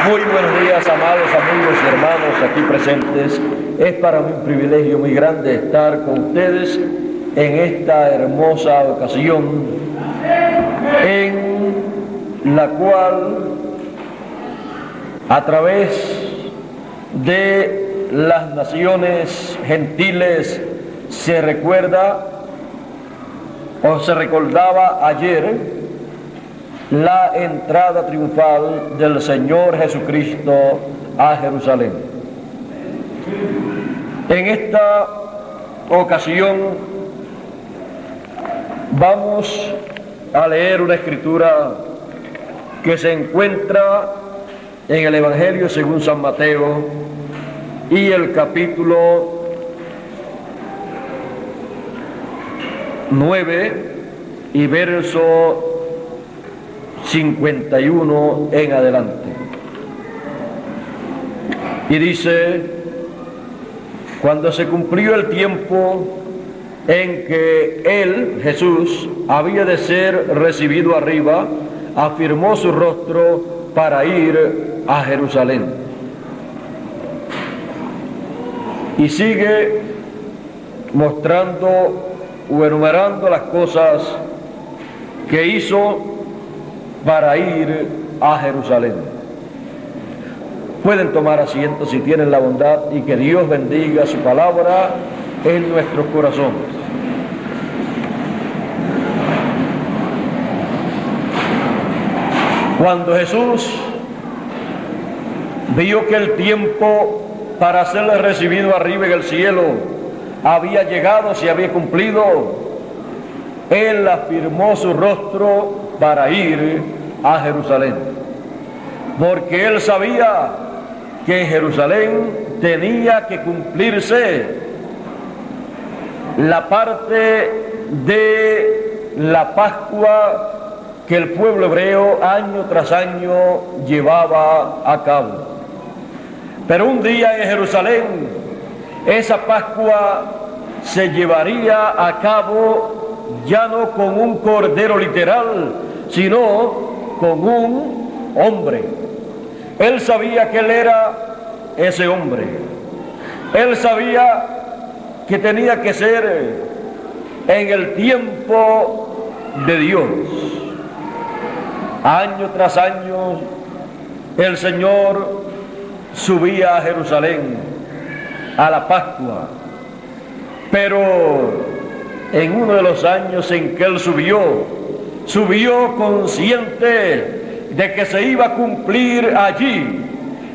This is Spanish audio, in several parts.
Muy buenos días, amados amigos y hermanos aquí presentes. Es para mí un privilegio muy grande estar con ustedes en esta hermosa ocasión en la cual, a través de las naciones gentiles, se recuerda o se recordaba ayer la entrada triunfal del Señor Jesucristo a Jerusalén. En esta ocasión vamos a leer una escritura que se encuentra en el Evangelio según San Mateo y el capítulo 9 y verso 51 en adelante. Y dice: cuando se cumplió el tiempo en que él, Jesús, había de ser recibido arriba, afirmó su rostro para ir a Jerusalén. Y sigue mostrando o enumerando las cosas que hizo para ir a Jerusalén. Pueden tomar asiento si tienen la bondad, y que Dios bendiga su palabra en nuestros corazones. Cuando Jesús vio que el tiempo para serle recibido arriba en el cielo había llegado, se había cumplido, él afirmó su rostro para ir a Jerusalén, porque él sabía que en Jerusalén tenía que cumplirse la parte de la Pascua que el pueblo hebreo año tras año llevaba a cabo. Pero un día en Jerusalén esa Pascua se llevaría a cabo ya no con un cordero literal, sino con un hombre. Él sabía que él era ese hombre. Él sabía que tenía que ser en el tiempo de Dios. Año tras año el Señor subía a Jerusalén a la Pascua, pero en uno de los años en que él subió consciente de que se iba a cumplir allí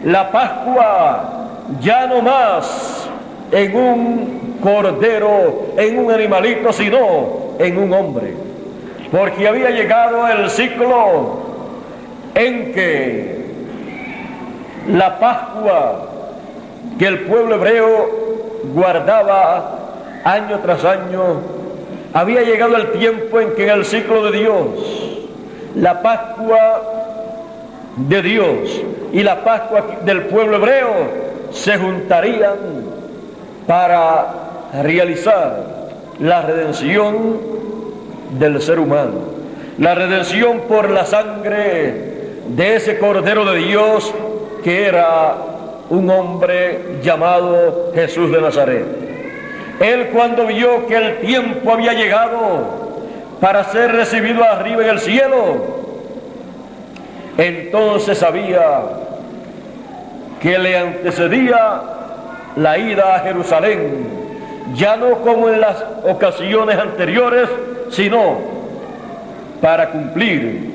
la Pascua, ya no más en un cordero, en un animalito, sino en un hombre, porque había llegado el ciclo en que la Pascua que el pueblo hebreo guardaba año tras año, había llegado el tiempo en que en el ciclo de Dios, la Pascua de Dios y la Pascua del pueblo hebreo se juntarían para realizar la redención del ser humano, la redención por la sangre de ese Cordero de Dios que era un hombre llamado Jesús de Nazaret. Él, cuando vio que el tiempo había llegado para ser recibido arriba en el cielo, entonces sabía que le antecedía la ida a Jerusalén, ya no como en las ocasiones anteriores, sino para cumplir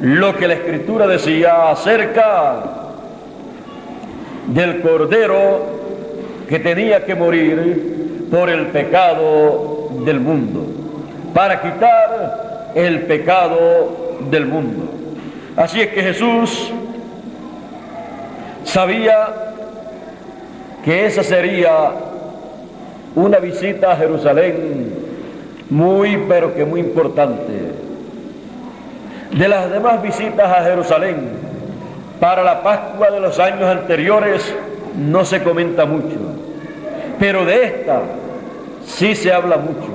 lo que la Escritura decía acerca del Cordero que tenía que morir por el pecado del mundo, para quitar el pecado del mundo. Así es que Jesús sabía que esa sería una visita a Jerusalén muy, pero que muy importante. De las demás visitas a Jerusalén para la Pascua de los años anteriores no se comenta mucho, pero de esta sí se habla mucho,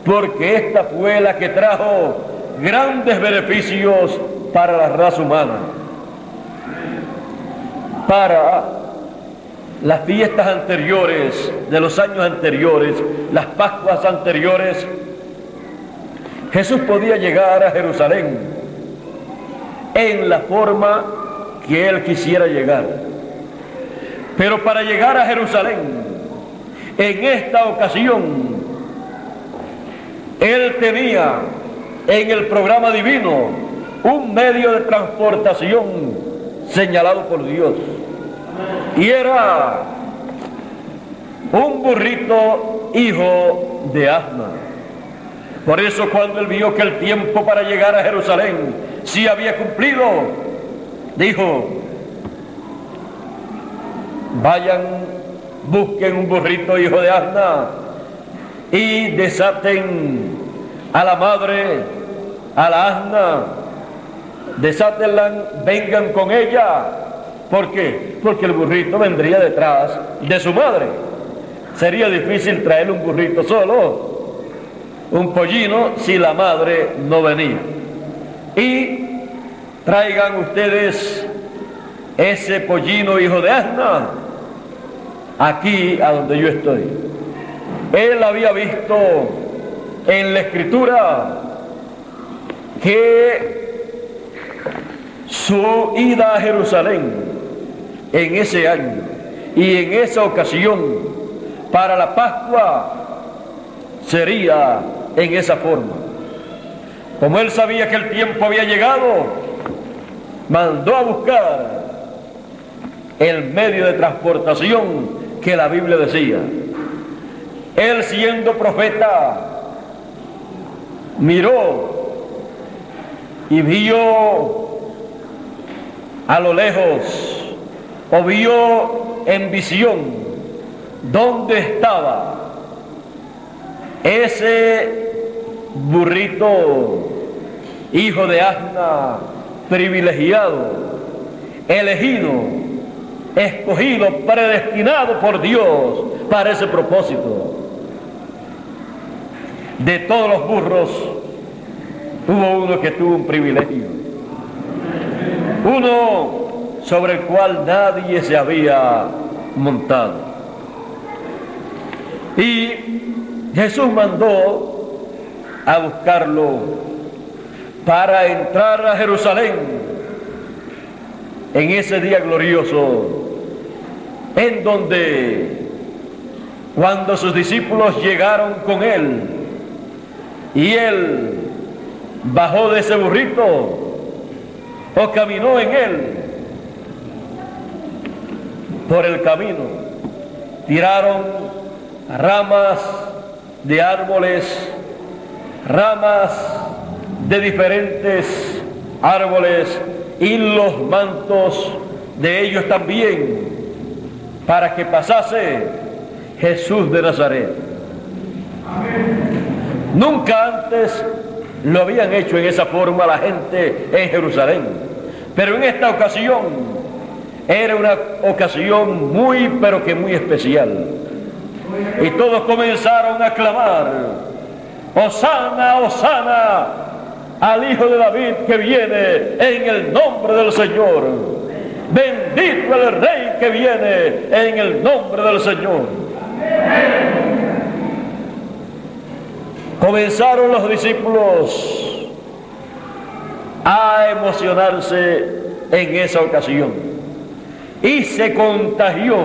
porque esta fue la que trajo grandes beneficios para la raza humana. Para las fiestas anteriores, de los años anteriores, las Pascuas anteriores, Jesús podía llegar a Jerusalén en la forma que Él quisiera llegar. Pero para llegar a Jerusalén, en esta ocasión, Él tenía en el programa divino un medio de transportación señalado por Dios. Y era un burrito hijo de asna. Por eso cuando Él vio que el tiempo para llegar a Jerusalén sí había cumplido, dijo: vayan, busquen un burrito hijo de asna y desaten a la madre, a la asna, desátenla, vengan con ella. ¿Por qué? Porque el burrito vendría detrás de su madre. Sería difícil traer un burrito solo, un pollino, si la madre no venía. Y traigan ustedes ese pollino hijo de asna aquí a donde yo estoy. Él había visto en la Escritura que su ida a Jerusalén en ese año y en esa ocasión para la Pascua sería en esa forma. Como Él sabía que el tiempo había llegado, mandó a buscar el medio de transportación que la Biblia decía. Él, siendo profeta, miró y vio a lo lejos, o vio en visión dónde estaba ese burrito hijo de asna, privilegiado, elegido, escogido, predestinado por Dios para ese propósito. De todos los burros hubo uno que tuvo un privilegio, uno sobre el cual nadie se había montado. Y Jesús mandó a buscarlo para entrar a Jerusalén en ese día glorioso, en donde cuando sus discípulos llegaron con Él y Él bajó de ese burrito o caminó en él, por el camino tiraron ramas de árboles, ramas de diferentes árboles y los mantos de ellos también, para que pasase Jesús de Nazaret. Nunca antes lo habían hecho en esa forma la gente en Jerusalén, pero en esta ocasión era una ocasión muy, pero que muy especial. Y todos comenzaron a clamar: Hosana, Hosana al Hijo de David que viene en el nombre del Señor. Bendito el Rey que viene en el nombre del Señor. Comenzaron los discípulos a emocionarse en esa ocasión y se contagió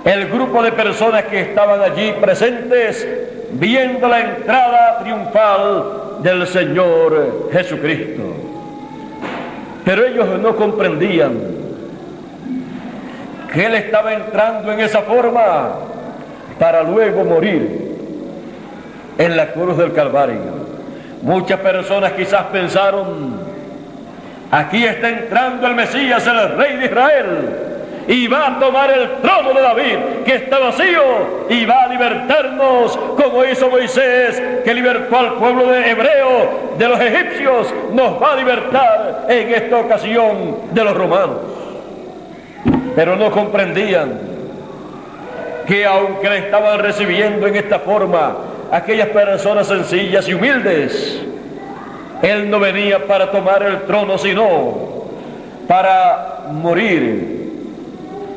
el grupo de personas que estaban allí presentes viendo la entrada triunfal del Señor Jesucristo. Pero ellos no comprendían que Él estaba entrando en esa forma para luego morir en la cruz del Calvario. Muchas personas quizás pensaron: aquí está entrando el Mesías, el Rey de Israel, y va a tomar el trono de David que está vacío y va a libertarnos como hizo Moisés, que libertó al pueblo de hebreo de los egipcios. Nos va a libertar en esta ocasión de los romanos. Pero no comprendían que aunque le estaban recibiendo en esta forma aquellas personas sencillas y humildes, Él no venía para tomar el trono, sino para morir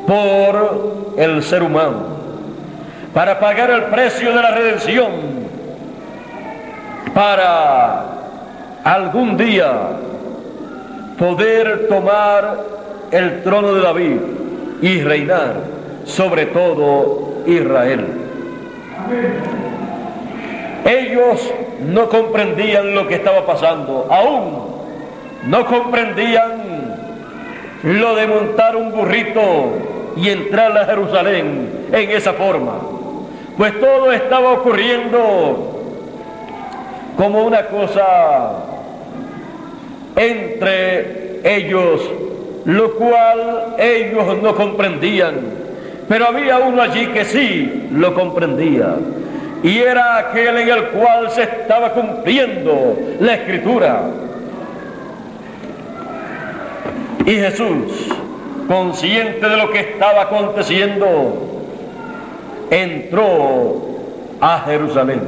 por el ser humano, para pagar el precio de la redención, para algún día poder tomar el trono de David y reinar sobre todo Israel. Ellos no comprendían lo que estaba pasando, aún no comprendían lo de montar un burrito y entrar a Jerusalén en esa forma, pues todo estaba ocurriendo como una cosa entre ellos, lo cual ellos no comprendían, pero había uno allí que sí lo comprendía, y era aquel en el cual se estaba cumpliendo la Escritura. Y Jesús, consciente de lo que estaba aconteciendo, entró a Jerusalén.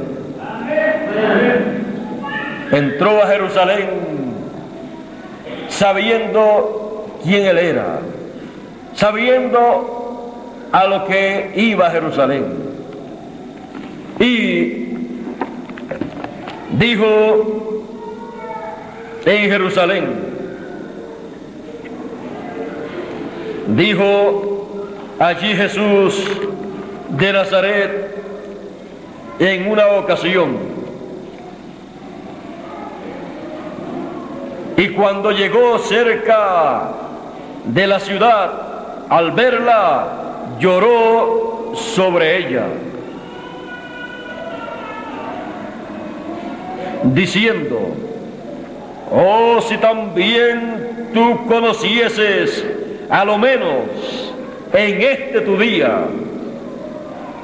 Entró a Jerusalén sabiendo quién él era, sabiendo a lo que iba a Jerusalén. Y dijo en Jerusalén, dijo allí Jesús de Nazaret en una ocasión, y cuando llegó cerca de la ciudad, al verla, lloró sobre ella, diciendo: oh, si también tú conocieses, a lo menos en este tu día,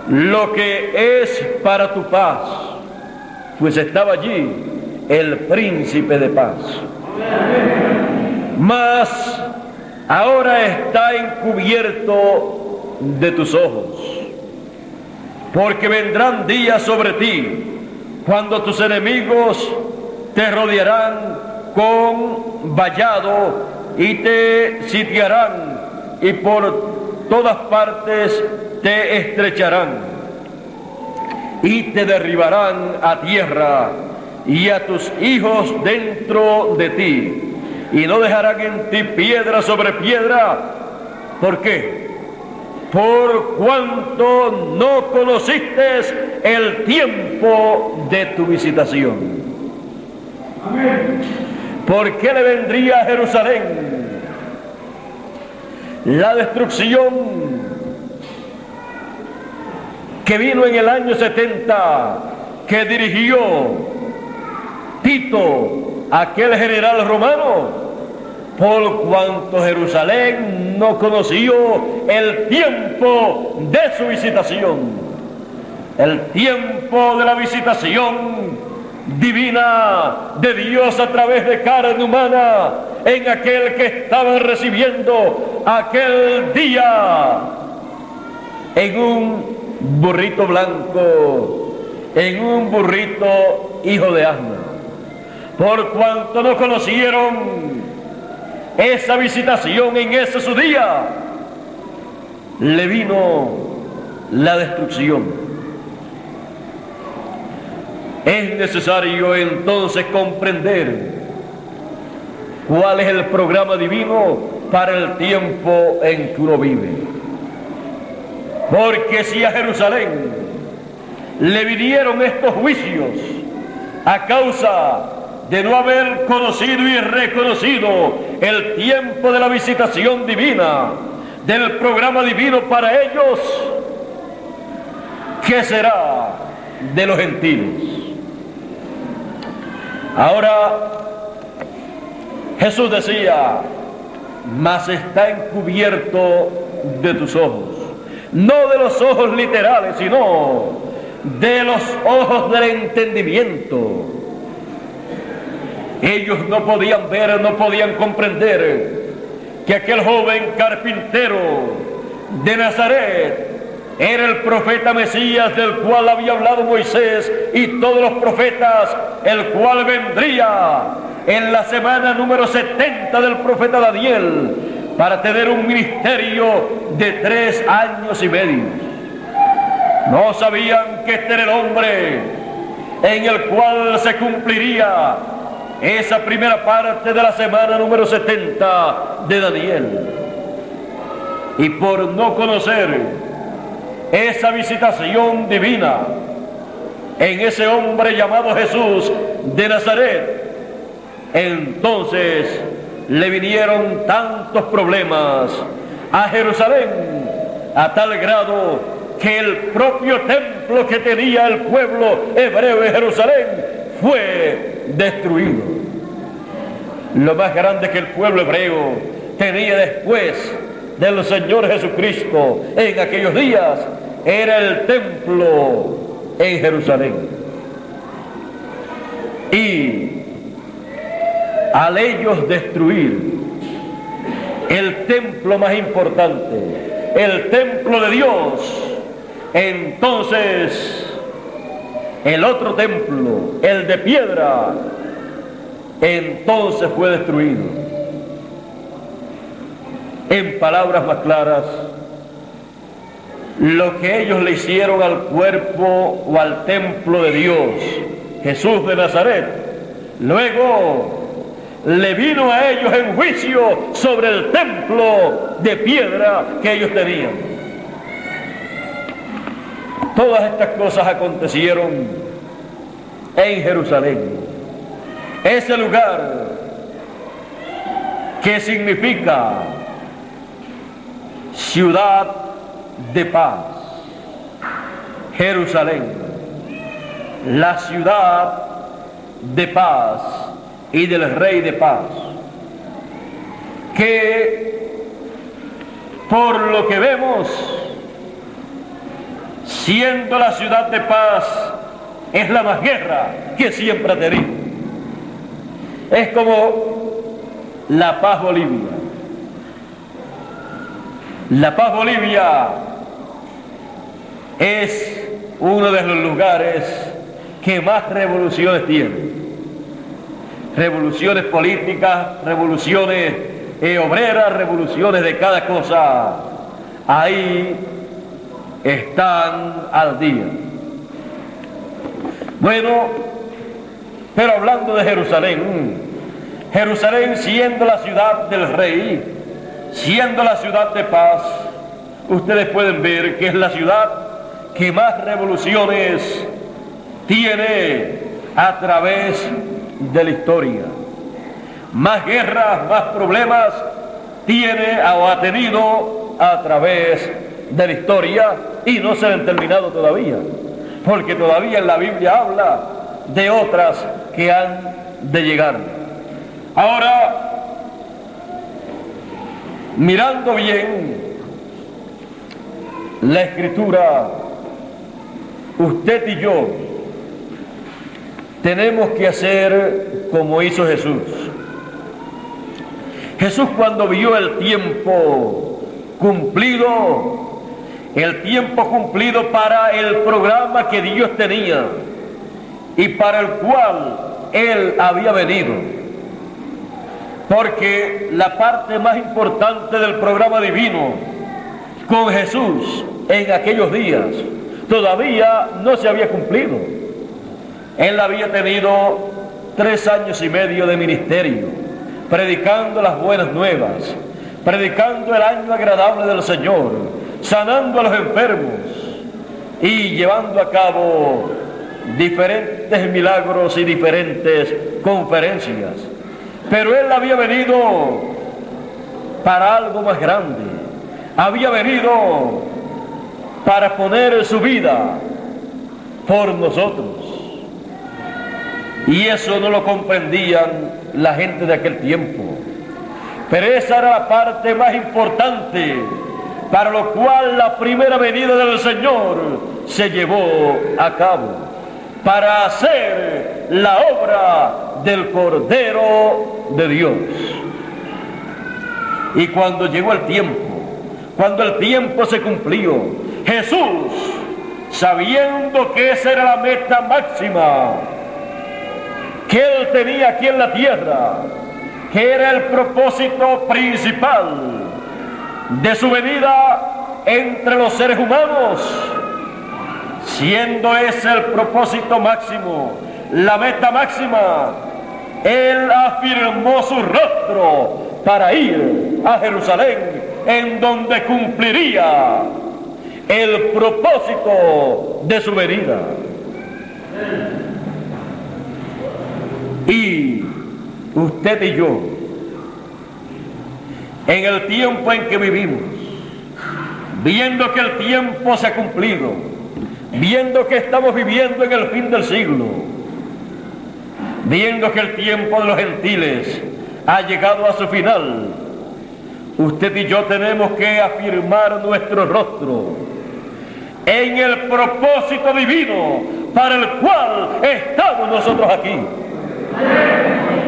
lo que es para tu paz, pues estaba allí el príncipe de paz. Mas ahora está encubierto de tus ojos, porque vendrán días sobre ti cuando tus enemigos te rodearán con vallado y te sitiarán, y por todas partes te estrecharán y te derribarán a tierra y a tus hijos dentro de ti, y no dejarán en ti piedra sobre piedra. ¿Por qué? Por cuanto no conociste el tiempo de tu visitación. Amén. ¿Por qué le vendría a Jerusalén la destrucción que vino en el año 70, que dirigió Tito, aquel general romano? Por cuanto Jerusalén no conoció el tiempo de su visitación, el tiempo de la visitación divina de Dios a través de carne humana, en aquel que estaban recibiendo aquel día en un burrito blanco, en un burrito hijo de asna. Por cuanto no conocieron esa visitación en ese su día, le vino la destrucción. Es necesario entonces comprender cuál es el programa divino para el tiempo en que uno vive. Porque si a Jerusalén le vinieron estos juicios a causa de no haber conocido y reconocido el tiempo de la visitación divina, del programa divino para ellos, ¿qué será de los gentiles? Ahora, Jesús decía: mas está encubierto de tus ojos, no de los ojos literales, sino de los ojos del entendimiento. Ellos no podían ver, no podían comprender que aquel joven carpintero de Nazaret era el profeta Mesías, del cual había hablado Moisés y todos los profetas, el cual vendría en la semana número 70 del profeta Daniel, para tener un ministerio de 3 años y medio. No sabían que este era el hombre en el cual se cumpliría esa primera parte de la semana número 70 de Daniel. Y por no conocer esa visitación divina en ese hombre llamado Jesús de Nazaret, entonces le vinieron tantos problemas a Jerusalén, a tal grado que el propio templo que tenía el pueblo hebreo de Jerusalén fue destruido. Lo más grande que el pueblo hebreo tenía después del Señor Jesucristo en aquellos días era el templo en Jerusalén. Y al ellos destruir el templo más importante, el templo de Dios, entonces el otro templo, el de piedra, entonces fue destruido. En palabras más claras, lo que ellos le hicieron al cuerpo o al templo de Dios, Jesús de Nazaret, luego le vino a ellos en juicio sobre el templo de piedra que ellos tenían. Todas estas cosas acontecieron en Jerusalén, ese lugar que significa ciudad de paz. Jerusalén, la ciudad de paz y del Rey de paz, que por lo que vemos, siendo la ciudad de paz, es la más guerra que siempre ha tenido. Es como La Paz Bolivia. La Paz Bolivia es uno de los lugares que más revoluciones tiene. Revoluciones políticas, revoluciones obreras, revoluciones de cada cosa. Ahí están al día. Bueno, pero hablando de Jerusalén, Jerusalén siendo la ciudad del rey, siendo la ciudad de paz, ustedes pueden ver que es la ciudad que más revoluciones tiene a través de la historia. Más guerras, más problemas tiene o ha tenido a través de la historia, y no se han terminado todavía, porque todavía en la Biblia habla de otras que han de llegar. Ahora, mirando bien la Escritura, usted y yo tenemos que hacer como hizo Jesús. Jesús, cuando vio el tiempo cumplido para el programa que Dios tenía y para el cual Él había venido, porque la parte más importante del programa divino con Jesús en aquellos días todavía no se había cumplido. Él había tenido 3 años y medio de ministerio, predicando las buenas nuevas, predicando el año agradable del Señor, sanando a los enfermos y llevando a cabo diferentes milagros y diferentes conferencias. Pero Él había venido para algo más grande. Había venido para poner su vida por nosotros. Y eso no lo comprendían la gente de aquel tiempo. Pero esa era la parte más importante, para lo cual la primera venida del Señor se llevó a cabo, para hacer la obra del Cordero de Dios. Y cuando llegó el tiempo, cuando el tiempo se cumplió, Jesús, sabiendo que esa era la meta máxima, que Él tenía aquí en la tierra, que era el propósito principal de su venida entre los seres humanos, siendo ese el propósito máximo, la meta máxima. Él afirmó su rostro para ir a Jerusalén, en donde cumpliría el propósito de su venida. Y usted y yo, en el tiempo en que vivimos, viendo que el tiempo se ha cumplido, viendo que estamos viviendo en el fin del siglo, viendo que el tiempo de los gentiles ha llegado a su final, usted y yo tenemos que afirmar nuestro rostro en el propósito divino para el cual estamos nosotros aquí.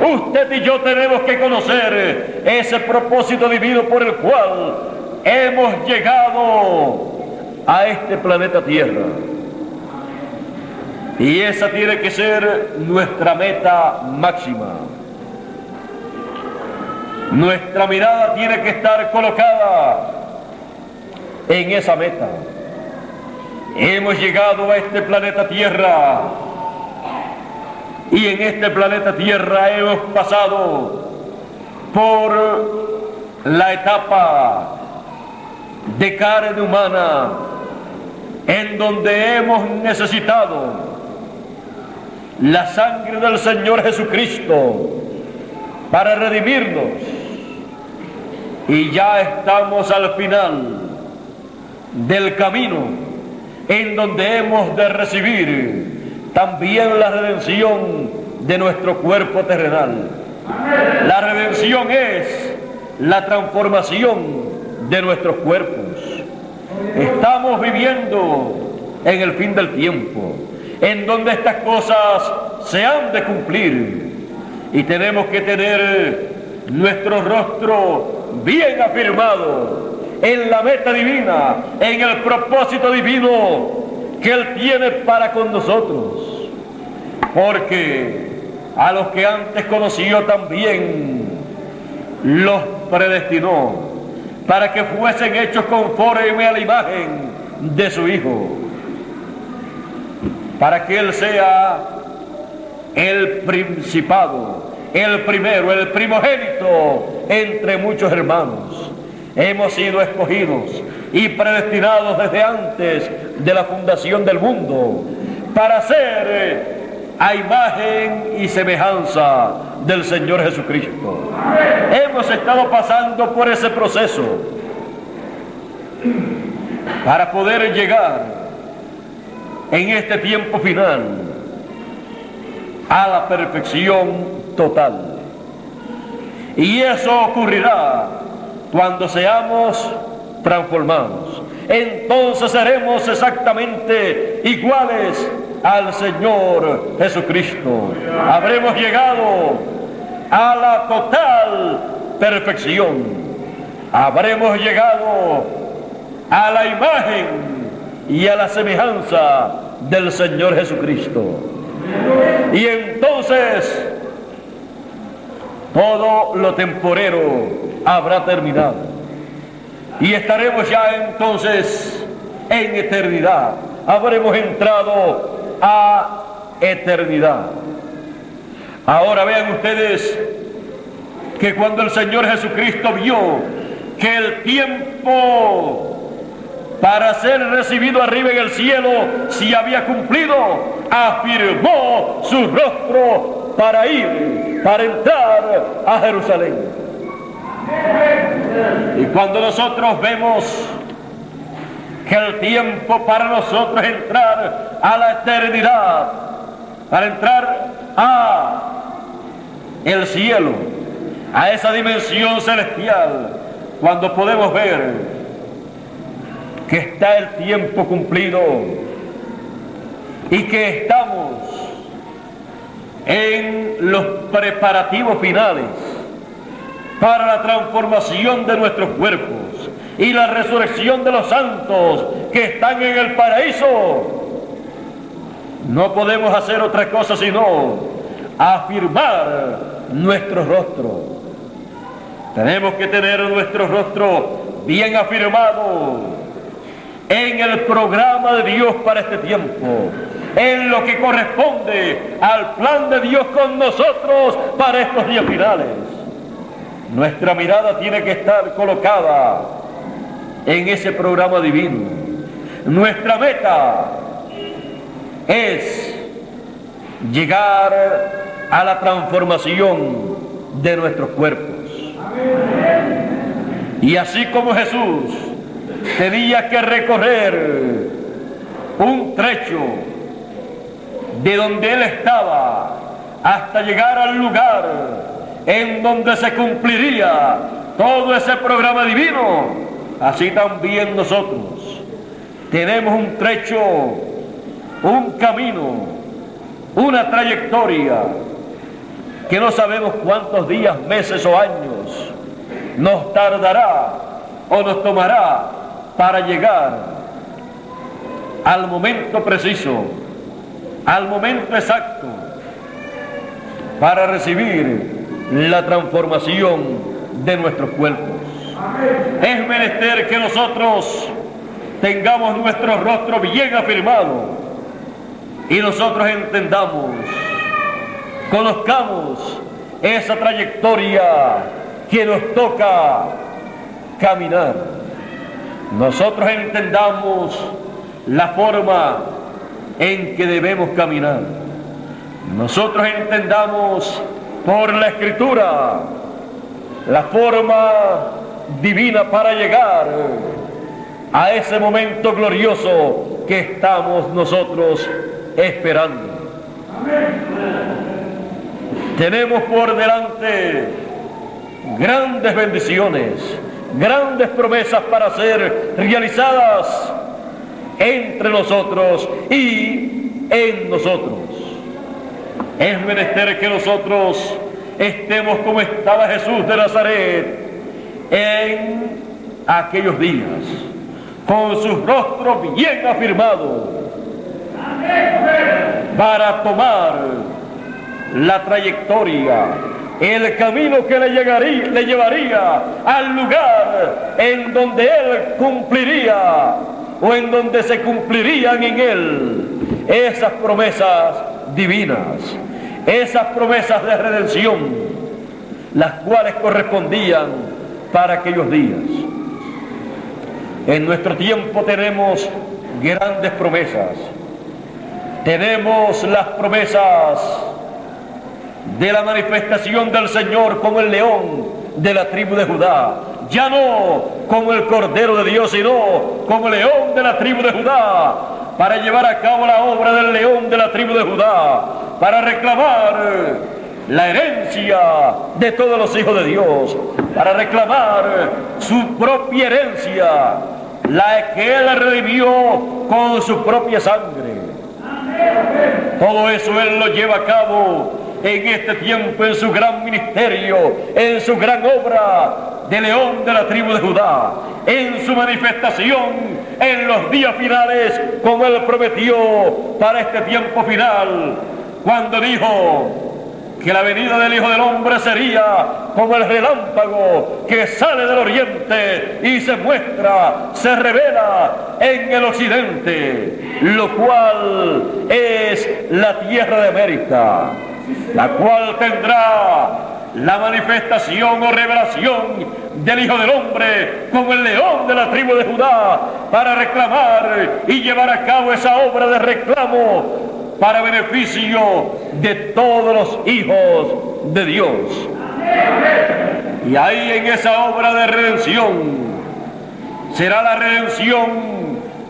Usted y yo tenemos que conocer ese propósito divino por el cual hemos llegado a este planeta Tierra. Y esa tiene que ser nuestra meta máxima. Nuestra mirada tiene que estar colocada en esa meta. Hemos llegado a este planeta Tierra y en este planeta Tierra hemos pasado por la etapa de carne humana en donde hemos necesitado la sangre del Señor Jesucristo para redimirnos, y ya estamos al final del camino en donde hemos de recibir también la redención de nuestro cuerpo terrenal. La redención es la transformación de nuestros cuerpos. Estamos viviendo en el fin del tiempo, en donde estas cosas se han de cumplir, y tenemos que tener nuestro rostro bien afirmado en la meta divina, en el propósito divino que Él tiene para con nosotros, porque a los que antes conoció también los predestinó para que fuesen hechos conforme a la imagen de su Hijo, para que Él sea el principado, el primero, el primogénito entre muchos hermanos. Hemos sido escogidos y predestinados desde antes de la fundación del mundo para ser a imagen y semejanza del Señor Jesucristo. Hemos estado pasando por ese proceso para poder llegar en este tiempo final a la perfección total. Y eso ocurrirá cuando seamos transformados. Entonces seremos exactamente iguales al Señor Jesucristo. Habremos llegado a la total perfección. Habremos llegado a la imagen y a la semejanza del Señor Jesucristo. Y entonces todo lo temporero habrá terminado y estaremos ya entonces en eternidad. Habremos entrado a eternidad. Ahora vean ustedes que cuando el Señor Jesucristo vio que el tiempo para ser recibido arriba en el cielo se había cumplido, afirmó su rostro para ir, para entrar a Jerusalén. Y cuando nosotros vemos que el tiempo para nosotros entrar a la eternidad, para entrar a el cielo, a esa dimensión celestial, cuando podemos ver que está el tiempo cumplido y que estamos en los preparativos finales para la transformación de nuestros cuerpos y la resurrección de los santos que están en el paraíso, no podemos hacer otra cosa sino afirmar nuestro rostro. Tenemos que tener nuestro rostro bien afirmado en el programa de Dios para este tiempo, en lo que corresponde al plan de Dios con nosotros para estos días finales. Nuestra mirada tiene que estar colocada en ese programa divino. Nuestra meta es llegar a la transformación de nuestros cuerpos. Y así como Jesús tenía que recorrer un trecho de donde él estaba hasta llegar al lugar en donde se cumpliría todo ese programa divino, así también nosotros tenemos un trecho, un camino, una trayectoria que no sabemos cuántos días, meses o años nos tardará o nos tomará para llegar al momento preciso, al momento exacto, para recibir la transformación de nuestros cuerpos. Es menester que nosotros tengamos nuestro rostro bien afirmado y nosotros entendamos, conozcamos esa trayectoria que nos toca caminar. Nosotros entendamos la forma en que debemos caminar. Nosotros entendamos por la Escritura la forma divina para llegar a ese momento glorioso que estamos nosotros esperando. Tenemos por delante grandes bendiciones, grandes promesas para ser realizadas entre nosotros y en nosotros. Es menester que nosotros estemos como estaba Jesús de Nazaret en aquellos días, con su rostro bien afirmado, para tomar la trayectoria, el camino que le llevaría al lugar en donde él cumpliría o en donde se cumplirían en él esas promesas divinas, esas promesas de redención, las cuales correspondían para aquellos días. En nuestro tiempo tenemos grandes promesas. Tenemos las promesas de la manifestación del Señor como el león de la tribu de Judá, ya no como el Cordero de Dios, sino como el león de la tribu de Judá, para llevar a cabo la obra del león de la tribu de Judá, para reclamar la herencia de todos los hijos de Dios, para reclamar su propia herencia, la que él redimió con su propia sangre. Todo eso él lo lleva a cabo en este tiempo, en su gran ministerio, en su gran obra de león de la tribu de Judá, en su manifestación en los días finales, como él prometió para este tiempo final, cuando dijo que la venida del Hijo del Hombre sería como el relámpago que sale del oriente y se muestra, se revela en el occidente, lo cual es la tierra de América, la cual tendrá la manifestación o revelación del Hijo del Hombre como el león de la tribu de Judá, para reclamar y llevar a cabo esa obra de reclamo para beneficio de todos los hijos de Dios. Y ahí en esa obra de redención será la redención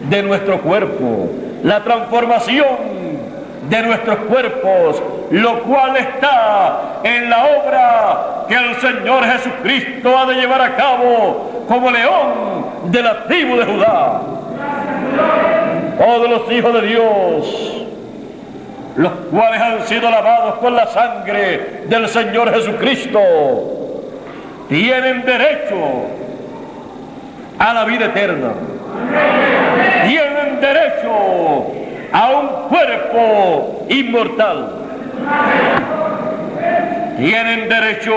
de nuestro cuerpo, la transformación de nuestros cuerpos, lo cual está en la obra que el Señor Jesucristo ha de llevar a cabo como león de la tribu de Judá. Todos los hijos de Dios, los cuales han sido lavados con la sangre del Señor Jesucristo, tienen derecho a la vida eterna. Tienen derecho a un cuerpo inmortal. tienen derecho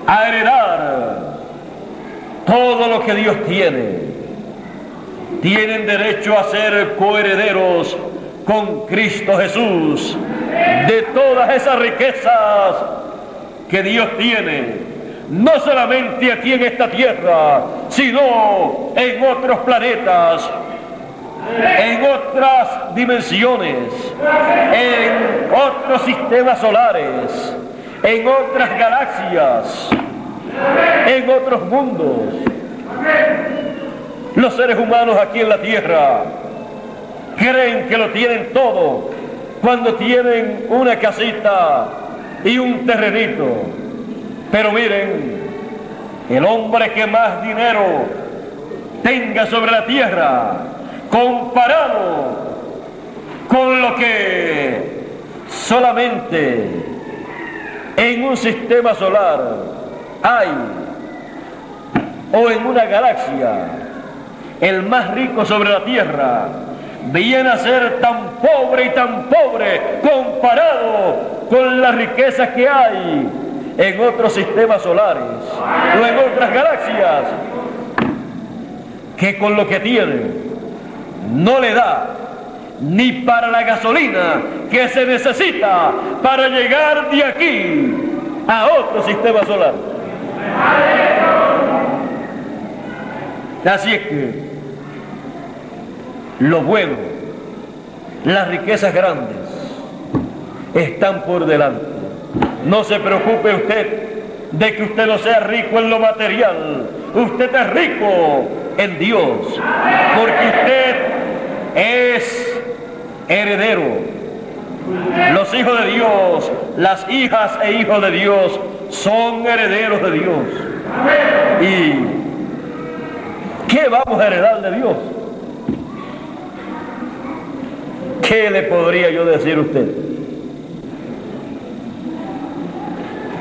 a heredar todo lo que Dios tiene. Tienen derecho a ser coherederos con Cristo Jesús de todas esas riquezas que Dios tiene, no solamente aquí en esta tierra, sino en otros planetas, en otras dimensiones, en otros sistemas solares, en otras galaxias, en otros mundos. Los seres humanos aquí en la tierra creen que lo tienen todo cuando tienen una casita y un terrenito. Pero miren, el hombre que más dinero tenga sobre la tierra, comparado con lo que solamente en un sistema solar hay, o en una galaxia, el más rico sobre la tierra, viene a ser tan pobre y tan pobre comparado con las riquezas que hay en otros sistemas solares o en otras galaxias, que con lo que tiene no le da ni para la gasolina que se necesita para llegar de aquí a otro sistema solar. Así es que lo bueno, las riquezas grandes están por delante. No se preocupe usted de que usted no sea rico en lo material. Usted es rico en Dios, porque usted es heredero. Los hijos de Dios, las hijas e hijos de Dios son herederos de Dios. ¿Y qué vamos a heredar de Dios? ¿Qué le podría yo decir a usted?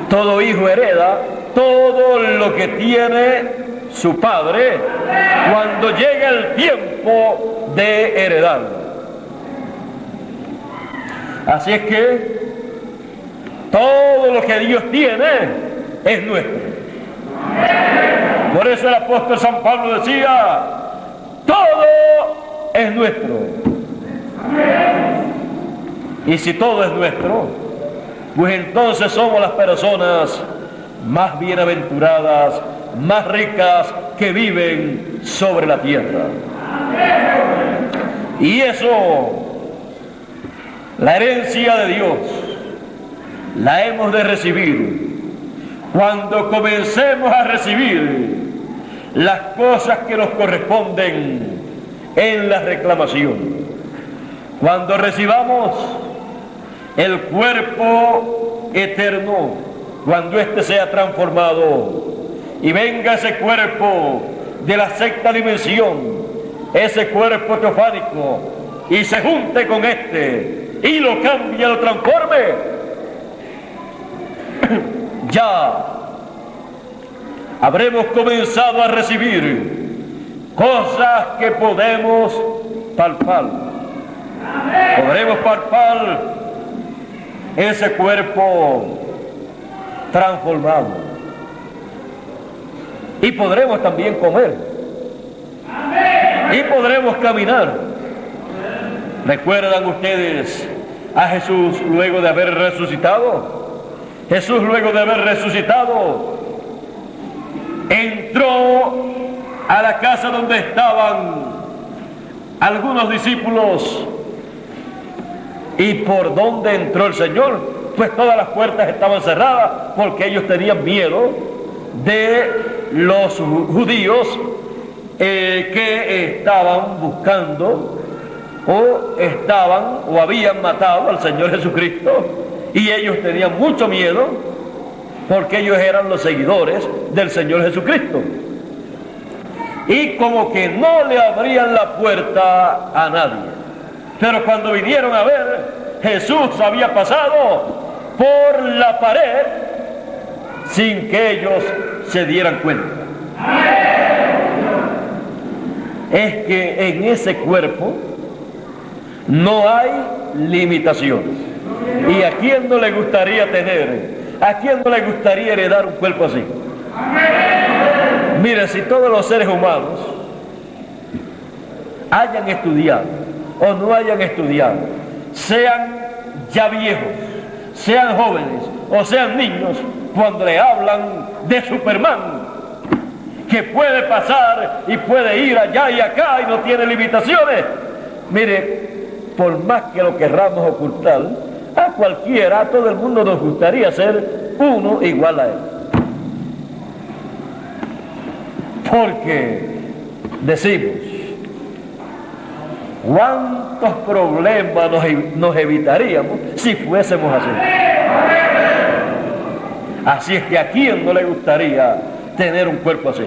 Todo hijo hereda todo lo que tiene su padre cuando llega el tiempo de heredar. Así es que todo lo que Dios tiene es nuestro. Por eso el apóstol San Pablo decía, todo es nuestro. Y si todo es nuestro, pues entonces somos las personas más bienaventuradas, más ricas que viven sobre la tierra. Y eso, la herencia de Dios, la hemos de recibir cuando comencemos a recibir las cosas que nos corresponden en la reclamación. Cuando recibamos el cuerpo eterno, cuando éste sea transformado y venga ese cuerpo de la sexta dimensión, ese cuerpo teofánico, y se junte con este y lo cambie, lo transforme, ya habremos comenzado a recibir cosas que podemos palpar. Podremos palpar ese cuerpo transformado y podremos también comer y podremos caminar. ¿Recuerdan ustedes a Jesús luego de haber resucitado? Jesús luego de haber resucitado entró a la casa donde estaban algunos discípulos. ¿Y por dónde entró el Señor? Pues todas las puertas estaban cerradas porque ellos tenían miedo de los judíos que estaban buscando o habían matado al Señor Jesucristo, y ellos tenían mucho miedo porque ellos eran los seguidores del Señor Jesucristo, y como que no le abrían la puerta a nadie. Pero cuando vinieron a ver, Jesús había pasado por la pared sin que ellos se dieran cuenta. Es que en ese cuerpo no hay limitaciones. ¿Y a quién no le gustaría tener? ¿A quién no le gustaría heredar un cuerpo así? Mire, si todos los seres humanos hayan estudiado o no hayan estudiado, sean ya viejos, sean jóvenes o sean niños, cuando le hablan de Superman, que puede pasar y puede ir allá y acá y no tiene limitaciones, mire, por más que lo querramos ocultar, a cualquiera, a todo el mundo nos gustaría ser uno igual a él. Porque decimos, ¿cuántos problemas nos evitaríamos si fuésemos así? Así es que ¿a quién no le gustaría tener un cuerpo así?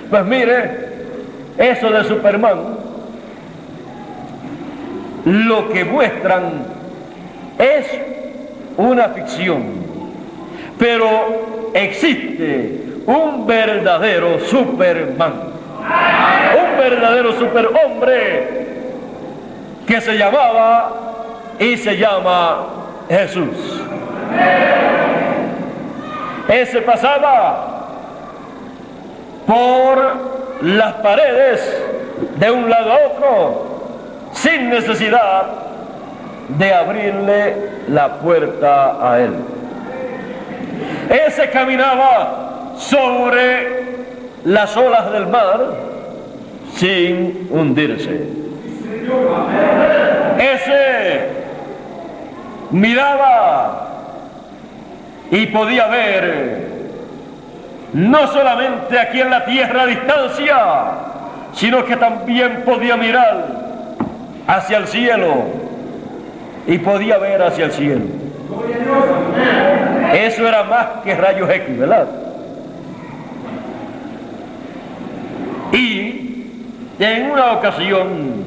Pues mire, eso de Superman, lo que muestran es una ficción, pero existe un verdadero Superman, un verdadero superhombre que se llamaba y se llama Jesús. Ese pasaba por las paredes de un lado a otro sin necesidad de abrirle la puerta a él. Ese caminaba sobre las olas del mar sin hundirse. Ese miraba y podía ver no solamente aquí en la tierra a distancia, sino que también podía mirar hacia el cielo y podía ver hacia el cielo. Eso era más que rayos X, ¿verdad? Y en una ocasión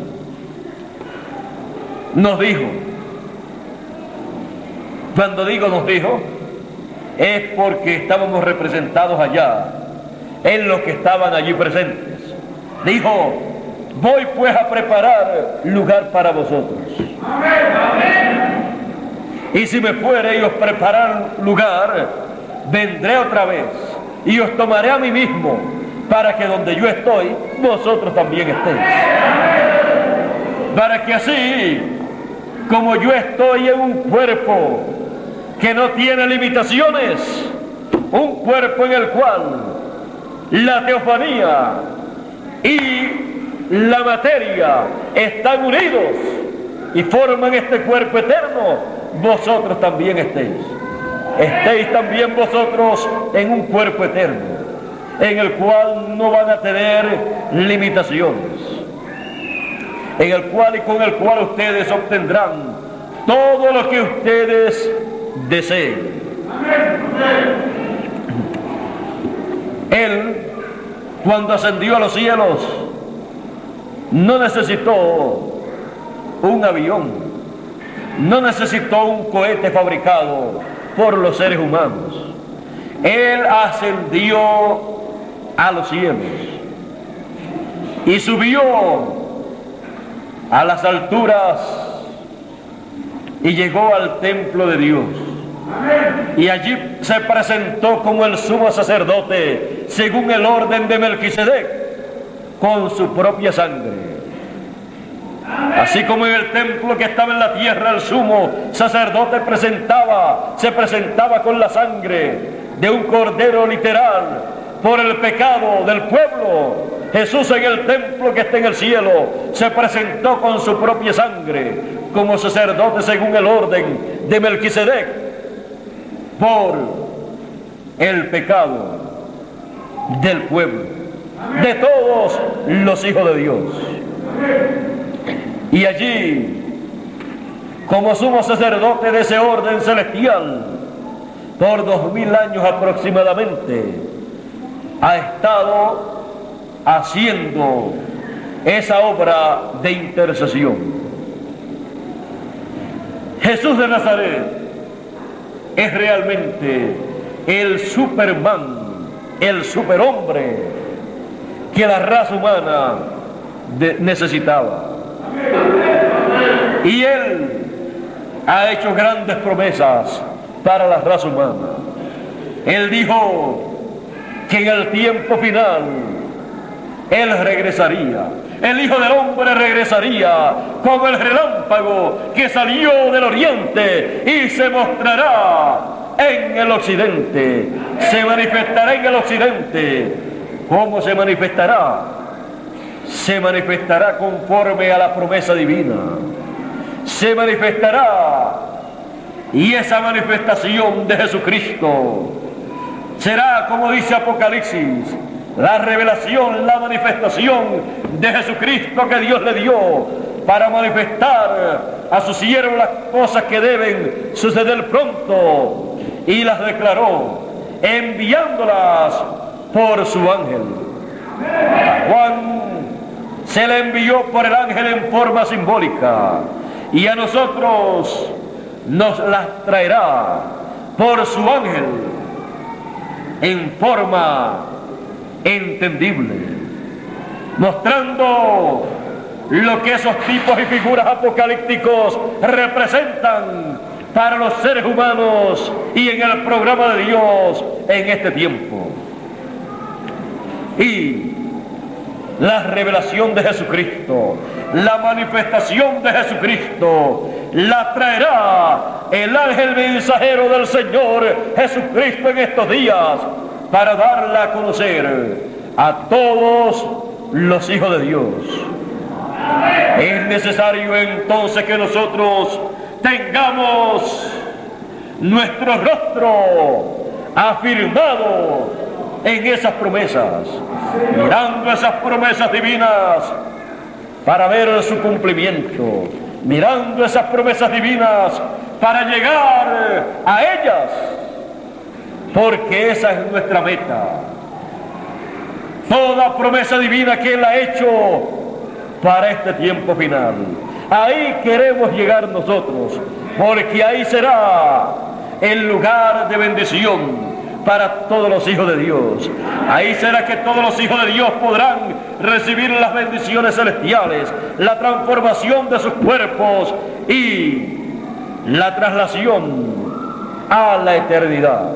nos dijo, cuando digo nos dijo, es porque estábamos representados allá, en los que estaban allí presentes. Dijo, voy pues a preparar lugar para vosotros. Y si me fuere y os preparar lugar, vendré otra vez y os tomaré a mí mismo, para que donde yo estoy, vosotros también estéis. Para que así, como yo estoy en un cuerpo que no tiene limitaciones, un cuerpo en el cual la teofanía y la materia están unidos y forman este cuerpo eterno, vosotros también estéis también vosotros en un cuerpo eterno, en el cual no van a tener limitaciones, en el cual y con el cual ustedes obtendrán todo lo que ustedes deseen. Él, cuando ascendió a los cielos, no necesitó un avión, no necesitó un cohete fabricado por los seres humanos. Él ascendió a los cielos y subió a las alturas y llegó al templo de Dios. Y allí se presentó como el sumo sacerdote según el orden de Melquisedec, con su propia sangre. Así como en el templo que estaba en la tierra el sumo sacerdote se presentaba con la sangre de un cordero literal por el pecado del pueblo, Jesús en el templo que está en el cielo se presentó con su propia sangre como sacerdote según el orden de Melquisedec por el pecado del pueblo, de todos los hijos de Dios. Y allí, como sumo sacerdote de ese orden celestial, por 2000 años aproximadamente, ha estado haciendo esa obra de intercesión. Jesús de Nazaret es realmente el Superman, el superhombre que la raza humana necesitaba. Y Él ha hecho grandes promesas para la raza humana. Él dijo que en el tiempo final Él regresaría. El Hijo del Hombre regresaría como el relámpago que salió del oriente y se mostrará en el occidente. Se manifestará en el occidente. ¿Cómo se manifestará? Se manifestará conforme a la promesa divina. Se manifestará, y esa manifestación de Jesucristo será, como dice Apocalipsis, la revelación, la manifestación de Jesucristo que Dios le dio para manifestar a su siervo las cosas que deben suceder pronto, y las declaró enviándolas por su ángel. A Juan se le envió por el ángel en forma simbólica, y a nosotros nos las traerá por su ángel en forma entendible, mostrando lo que esos tipos y figuras apocalípticos representan para los seres humanos y en el programa de Dios en este tiempo. Y la revelación de Jesucristo, la manifestación de Jesucristo, la traerá el ángel mensajero del Señor Jesucristo en estos días para darla a conocer a todos los hijos de Dios. Es necesario entonces que nosotros tengamos nuestro rostro afirmado en esas promesas, mirando esas promesas divinas para ver su cumplimiento, mirando esas promesas divinas para llegar a ellas, porque esa es nuestra meta. Toda promesa divina que Él ha hecho para este tiempo final, ahí queremos llegar nosotros, porque ahí será el lugar de bendición para todos los hijos de Dios. Ahí será que todos los hijos de Dios podrán recibir las bendiciones celestiales, la transformación de sus cuerpos y la traslación a la eternidad.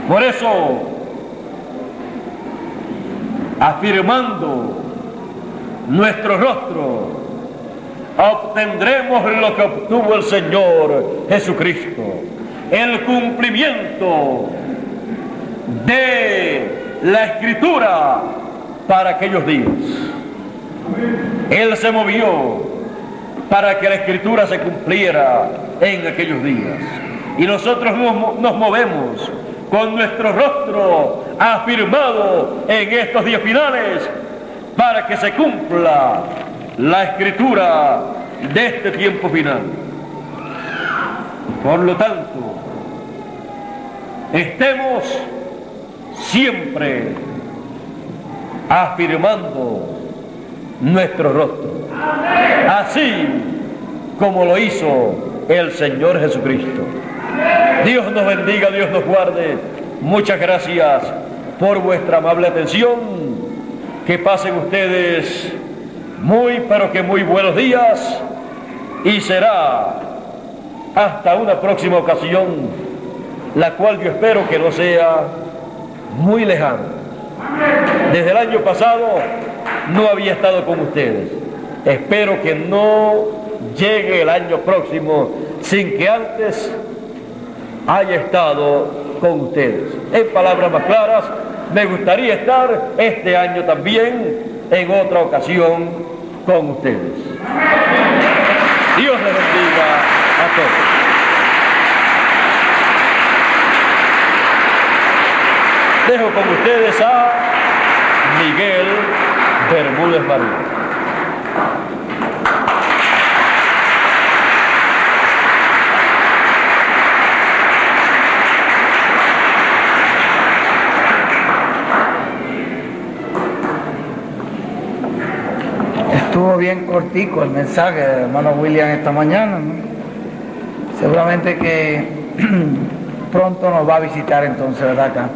Por eso, afirmando nuestro rostro, obtendremos lo que obtuvo el Señor Jesucristo: el cumplimiento de la Escritura para aquellos días. Él se movió para que la Escritura se cumpliera en aquellos días. Y nosotros nos movemos con nuestro rostro afirmado en estos días finales para que se cumpla la Escritura de este tiempo final. Por lo tanto, estemos siempre afirmando nuestro rostro, así como lo hizo el Señor Jesucristo. Dios nos bendiga, Dios nos guarde. Muchas gracias por vuestra amable atención. Que pasen ustedes muy, pero que muy buenos días, y será hasta una próxima ocasión, la cual yo espero que no sea muy lejana. Desde el año pasado no había estado con ustedes. Espero que no llegue el año próximo sin que antes haya estado con ustedes. En palabras más claras, me gustaría estar este año también en otra ocasión con ustedes. Dios les bendiga a todos. Dejo con ustedes a Miguel Bermúdez María. Estuvo bien cortico el mensaje del hermano William esta mañana, ¿no? Seguramente que pronto nos va a visitar entonces, ¿verdad, acá?